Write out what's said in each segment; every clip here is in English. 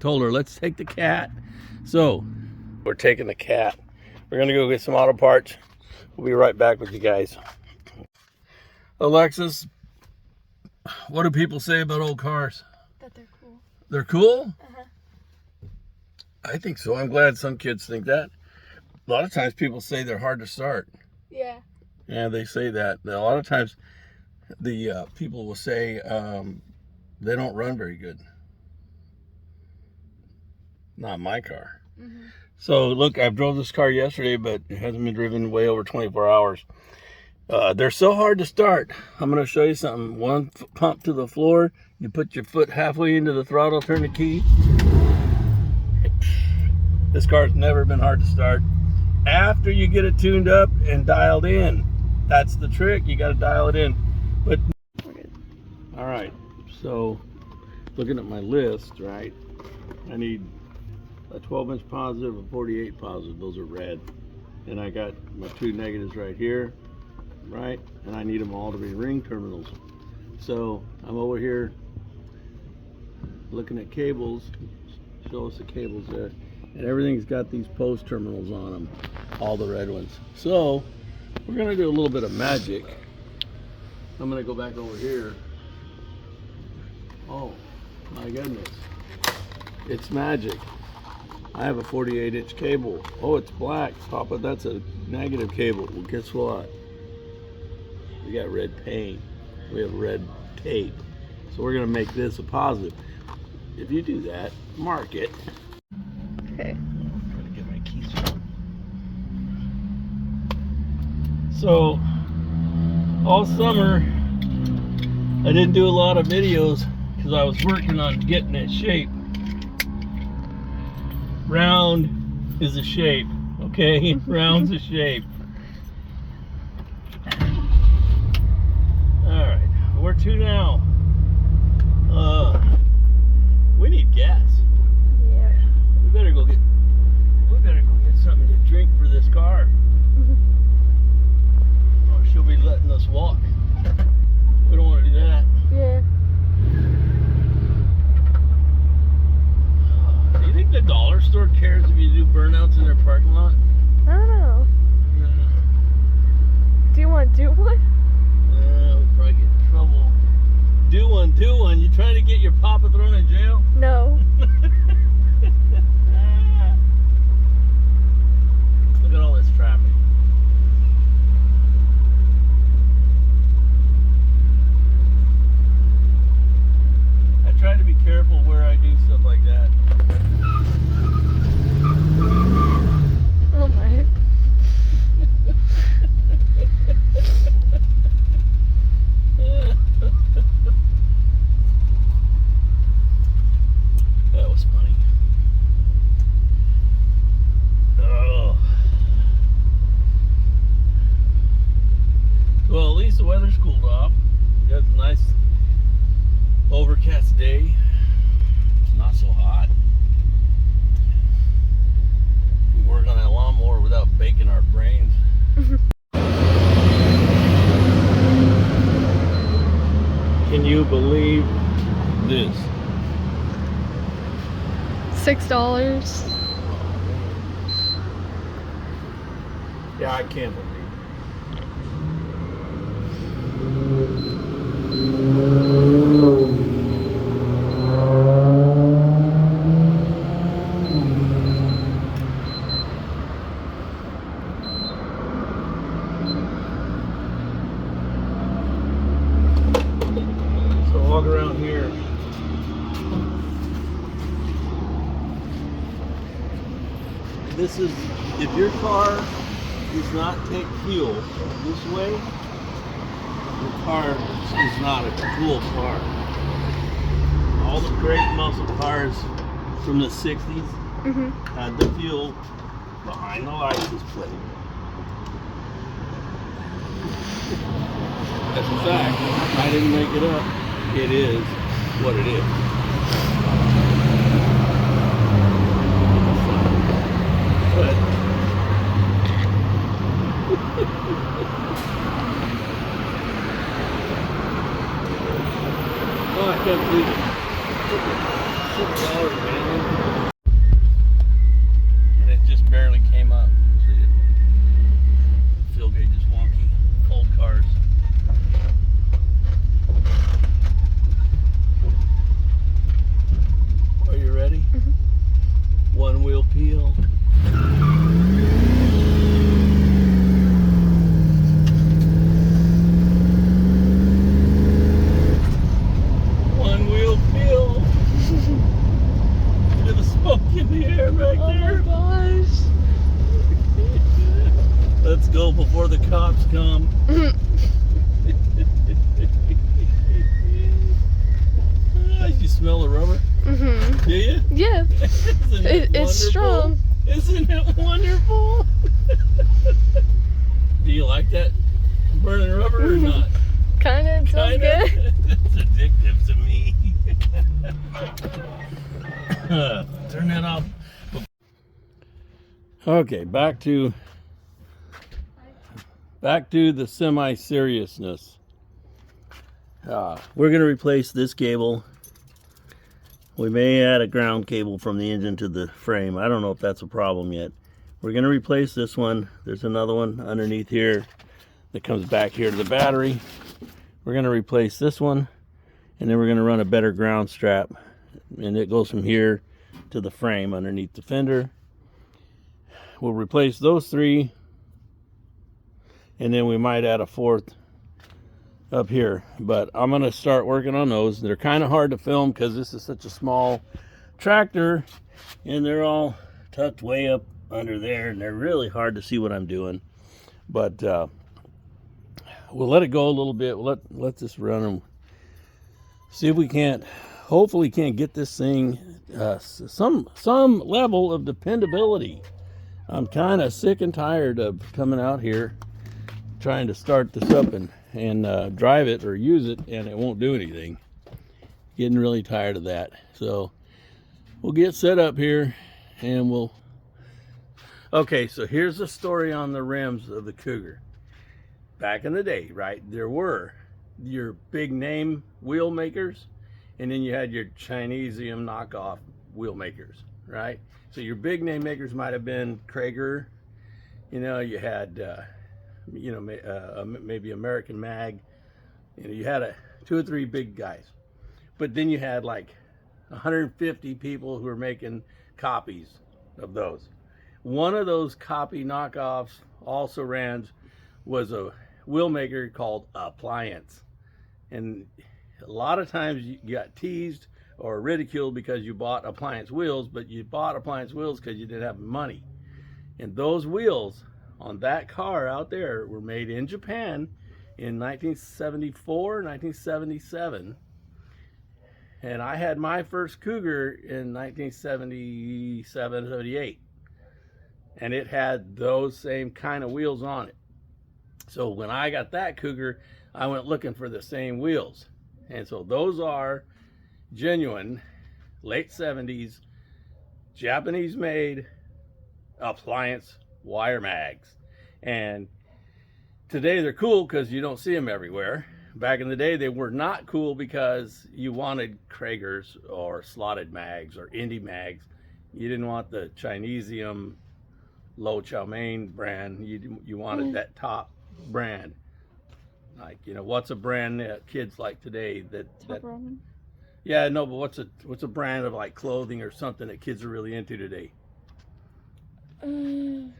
Told her, let's take the cat. So we're taking the cat. We're gonna go get some auto parts. We'll be right back with you guys. Alexis, what do people say about old cars? That they're cool. They're cool? Uh-huh. I think so. I'm glad some kids think that. A lot of times people say they're hard to start. Yeah. Yeah, they say that. A lot of times the people will say they don't run very good. Not my car. Mm-hmm. So look, I drove this car yesterday, but it hasn't been driven way over 24 hours. They're so hard to start. I'm going to show you something. One pump to the floor. You put your foot halfway into the throttle, turn the key. This car's never been hard to start. After you get it tuned up and dialed in, that's the trick. You got to dial it in. But all right, so looking at my list, right, I need a 12-inch positive, a 48 positive. Those are red. And I got my 2 negatives right here, right? And I need them all to be ring terminals. So I'm over here looking at cables. Show us the cables there. And everything's got these post terminals on them, all the red ones. So we're gonna do a little bit of magic. I'm gonna go back over here. Oh my goodness, it's magic. I have a 48-inch cable. Oh, it's black, Papa. That's a negative cable. Well, guess what? We got red paint. We have red tape. So we're gonna make this a positive. If you do that, mark it. Okay. I'm trying to get my keys out. So, all summer, I didn't do a lot of videos because I was working on getting it shape. Round is a shape, okay? Round's a shape. Alright, where to now? We need gas. Yeah. We better go get something to drink for this car. Or she'll be letting us walk. We don't want to do that. Yeah. Do you think the dollar store cares if you do burnouts in their parking lot? I don't know. Do you want to do one? We'll probably get in trouble. Do one. You trying to get your papa thrown in jail? No. Look at all this traffic. I try to be careful where I do stuff like that. Oh my. That was funny. Oh. Well, at least the weather's cooled off. We got a nice overcast day. Not so hot. We work on that lawnmower without baking our brains. Can you believe this? $6. Yeah, I can't believe it. So walk around here. This is, if your car does not take fuel this way, your car is not a cool car. All the great muscle cars from the 60s had the fuel behind the license plate. That's a fact. I didn't make it up. It is what it is. But oh, I can't believe it. $6, man. in the air back Oh there. my gosh. Let's go before the cops come. You smell the rubber? Mm-hmm. Do you? Yeah. Isn't it It's strong. Isn't it wonderful? Do you like that burning rubber or not? Kinda. It smells good. It's addictive to me. Turn that off. Okay, back to the semi-seriousness. We're gonna replace this cable. We may add a ground cable from the engine to the frame. I don't know if that's a problem yet. We're gonna replace this one. There's another one underneath here that comes back here to the battery. We're gonna replace this one, and then we're gonna run a better ground strap, and it goes from here to the frame underneath the fender. We'll replace those three, and then we might add a fourth up here, but I'm gonna start working on those. They're kind of hard to film because this is such a small tractor, and they're all tucked way up under there, and they're really hard to see what I'm doing. But we'll let it go a little bit. We'll let this run and see if we can't, hopefully can't get this thing some level of dependability. I'm kind of sick and tired of coming out here trying to start this up and drive it or use it, and it won't do anything. Getting really tired of that. So we'll get set up here, and we'll... Okay, so here's the story on the rims of the Cougar. Back in the day, right, there were your big name wheel makers, and then you had your Chinesium knockoff wheel makers, right? So your big name makers might have been Krager, you know, you had maybe American Mag, you know, you had two or three big guys. But then you had like 150 people who were making copies of those. One of those copy knockoffs, also rans, was a wheel maker called Appliance. And a lot of times you got teased or ridiculed because you bought Appliance wheels, but you bought Appliance wheels because you didn't have money. And those wheels on that car out there were made in Japan in 1974, 1977. And I had my first Cougar in 1977, 78. And it had those same kind of wheels on it. So when I got that Cougar, I went looking for the same wheels. And so those are genuine, late 70s, Japanese made Appliance wire mags. And today they're cool because you don't see them everywhere. Back in the day they were not cool because you wanted Kragers or slotted mags or Indy mags. You didn't want the Chinesium low chow mein brand. You wanted that top brand. Like, you know, what's a brand that kids like today that yeah, no, but what's a brand of like clothing or something that kids are really into today? You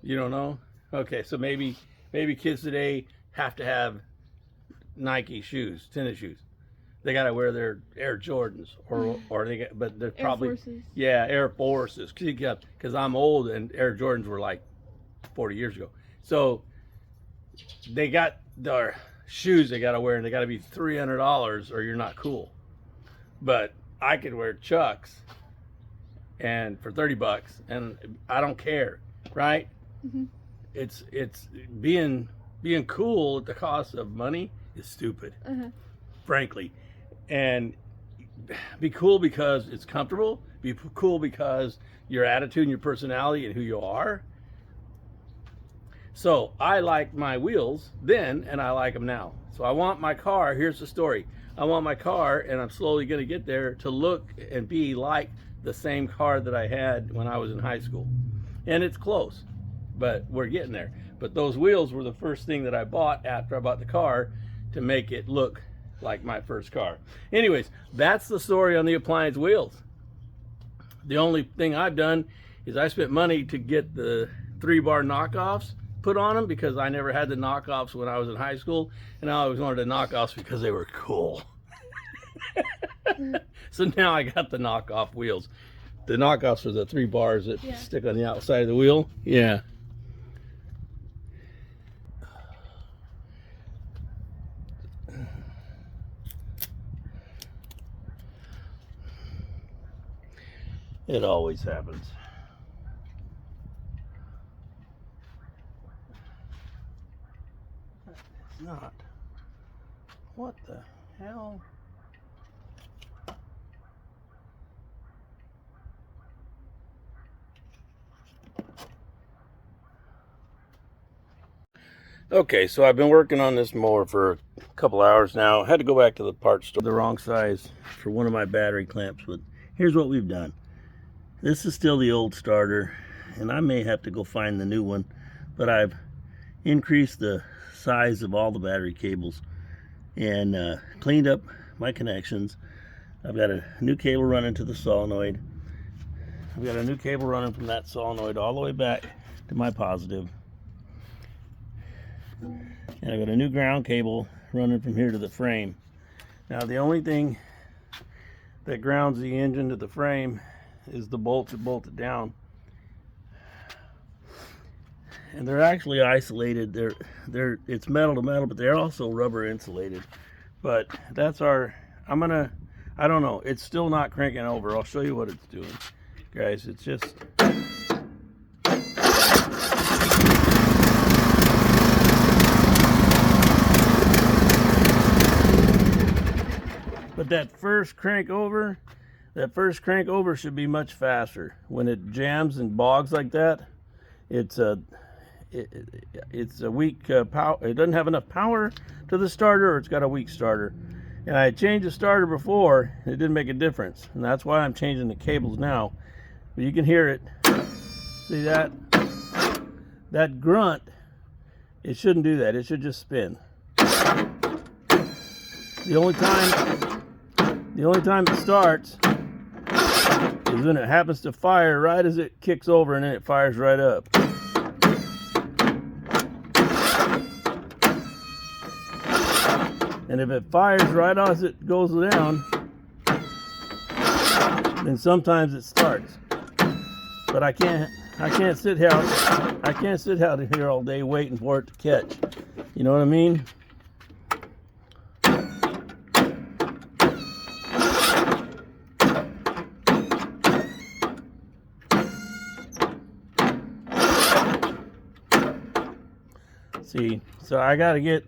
don't know? Okay, so maybe kids today have to have Nike shoes, tennis shoes. They gotta wear their Air Jordans, or they get, but they're probably Air Forces. Yeah, Air Forces. Because I'm old and Air Jordans were like 40 years ago. So they got their shoes they gotta wear, and they gotta be $300 or you're not cool. But I could wear Chucks and for $30, and I don't care, right? Mm-hmm. It's being cool at the cost of money is stupid, frankly. And be cool because it's comfortable. Be cool because your attitude and your personality and who you are. So I liked my wheels then, and I like them now. So I want my car, here's the story. I want my car, and I'm slowly gonna get there, to look and be like the same car that I had when I was in high school. And it's close, but we're getting there. But those wheels were the first thing that I bought after I bought the car to make it look like my first car. Anyways, that's the story on the Appliance wheels. The only thing I've done is I spent money to get the 3-bar knockoffs put on them, because I never had the knockoffs when I was in high school, and I always wanted the knockoffs because they were cool. So now I got the knockoff wheels. The knockoffs are the 3 bars that stick on the outside of the wheel. Yeah. It always happens. It's not. What the hell? Okay, so I've been working on this mower for a couple hours now. I had to go back to the parts store. The wrong size for one of my battery clamps, but here's what we've done. This is still the old starter, and I may have to go find the new one, but I've increased the size of all the battery cables and cleaned up my connections. I've got a new cable running to the solenoid. I've got a new cable running from that solenoid all the way back to my positive. And I've got a new ground cable running from here to the frame. Now the only thing that grounds the engine to the frame is the bolts that bolt it down. And they're actually isolated. It's metal to metal, but they're also rubber insulated. But that's our, I don't know, it's still not cranking over. I'll show you what it's doing. Guys, it's just, but that first crank over should be much faster. When it jams and bogs like that, it's a weak power. It doesn't have enough power to the starter, or it's got a weak starter. And I changed the starter before, and it didn't make a difference. And that's why I'm changing the cables now. But you can hear it. See that? That grunt, it shouldn't do that. It should just spin. The only time it starts is when it happens to fire right as it kicks over, and then it fires right up. And if it fires right as it goes down, then sometimes it starts. But I can't sit out here all day waiting for it to catch. You know what I mean? See, so I gotta get,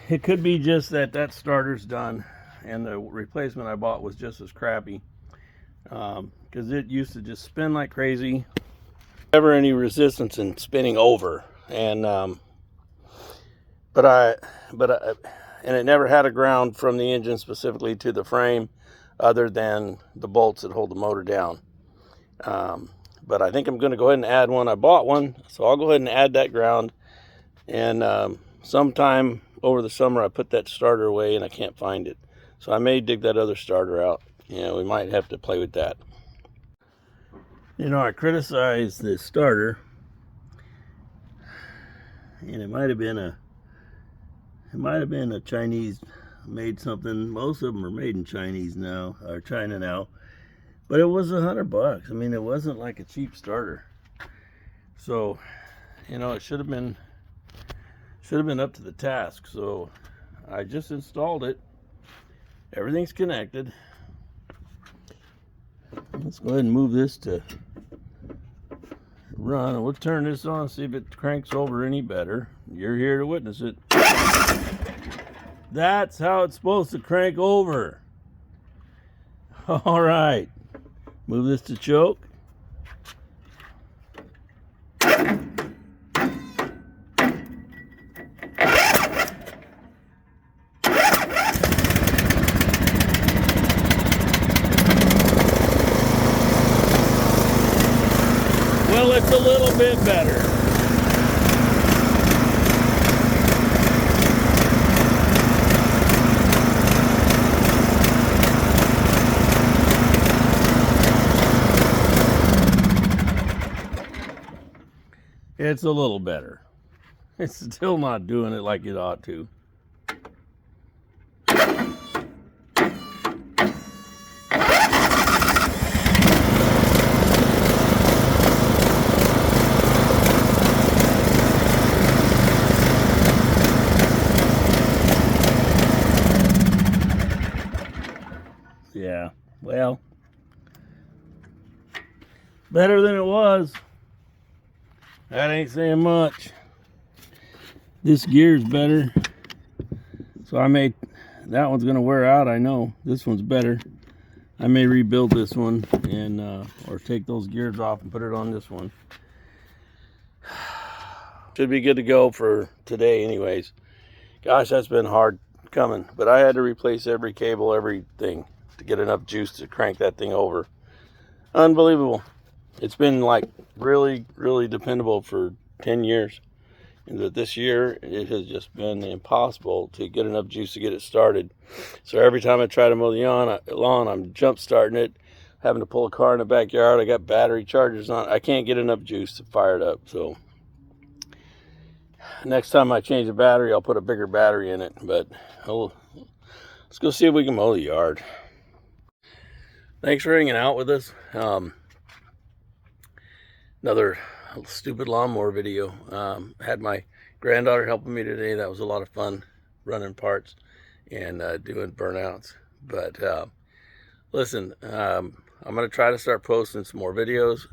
it could be just that starter's done and the replacement I bought was just as crappy, because it used to just spin like crazy. Never any resistance in spinning over, and and it never had a ground from the engine specifically to the frame other than the bolts that hold the motor down. But I think I'm going to go ahead and add one. I bought one, so I'll go ahead and add that ground. And sometime over the summer, I put that starter away and I can't find it. So I may dig that other starter out. Yeah, we might have to play with that. You know, I criticized the starter, and it might have been a Chinese made something. Most of them are made in Chinese now, or China now. But it was $100. I mean, it wasn't like a cheap starter. So, you know, it should have been up to the task. So I just installed it. Everything's connected. Let's go ahead and move this to run, and we'll turn this on and see if it cranks over any better. You're here to witness it. That's how it's supposed to crank over. All right. Move this to choke. Well, it's a little bit better. It's a little better. It's still not doing it like it ought to. Yeah, well, better than it was. That ain't saying much. This gear's better. So I may, that one's gonna wear out, I know. This one's better. I may rebuild this one and or take those gears off and put it on this one. Should be good to go for today anyways. Gosh, that's been hard coming, but I had to replace every cable, everything to get enough juice to crank that thing over. Unbelievable. It's been like really, really dependable for 10 years. And that this year, it has just been impossible to get enough juice to get it started. So every time I try to mow the lawn, I'm jump starting it, having to pull a car in the backyard. I got battery chargers on. I can't get enough juice to fire it up. So next time I change the battery, I'll put a bigger battery in it. But let's go see if we can mow the yard. Thanks for hanging out with us. Another stupid lawnmower video. Had my granddaughter helping me today. That was a lot of fun, running parts and doing burnouts. But listen, I'm going to try to start posting some more videos.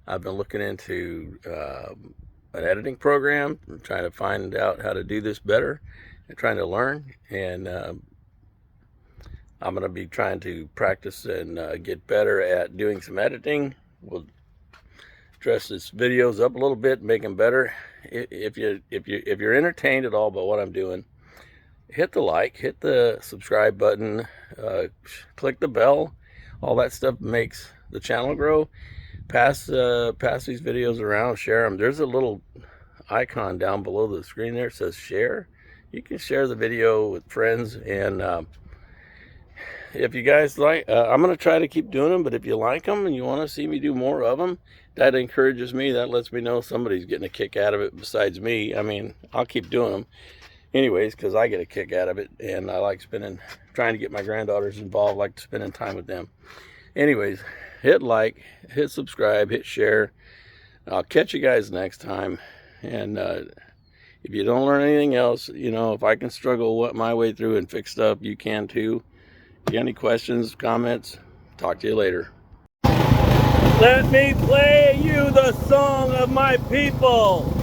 I've been looking into an editing program. I'm trying to find out how to do this better and trying to learn. And I'm going to be trying to practice and get better at doing some editing. We'll dress this videos up a little bit, make them better. If you're entertained at all by what I'm doing, hit the like, hit the subscribe button, click the bell. All that stuff makes the channel grow. Pass these videos around, share them. There's a little icon down below the screen there that says share. You can share the video with friends, and if you guys like, I'm going to try to keep doing them, but if you like them and you want to see me do more of them, that encourages me. That lets me know somebody's getting a kick out of it besides me. I mean, I'll keep doing them anyways because I get a kick out of it, and I like trying to get my granddaughters involved, like spending time with them. Anyways, hit like, hit subscribe, hit share. I'll catch you guys next time. And if you don't learn anything else, you know, if I can struggle my way through and fix stuff, you can too. If you got any questions, comments, talk to you later. Let me play you the song of my people.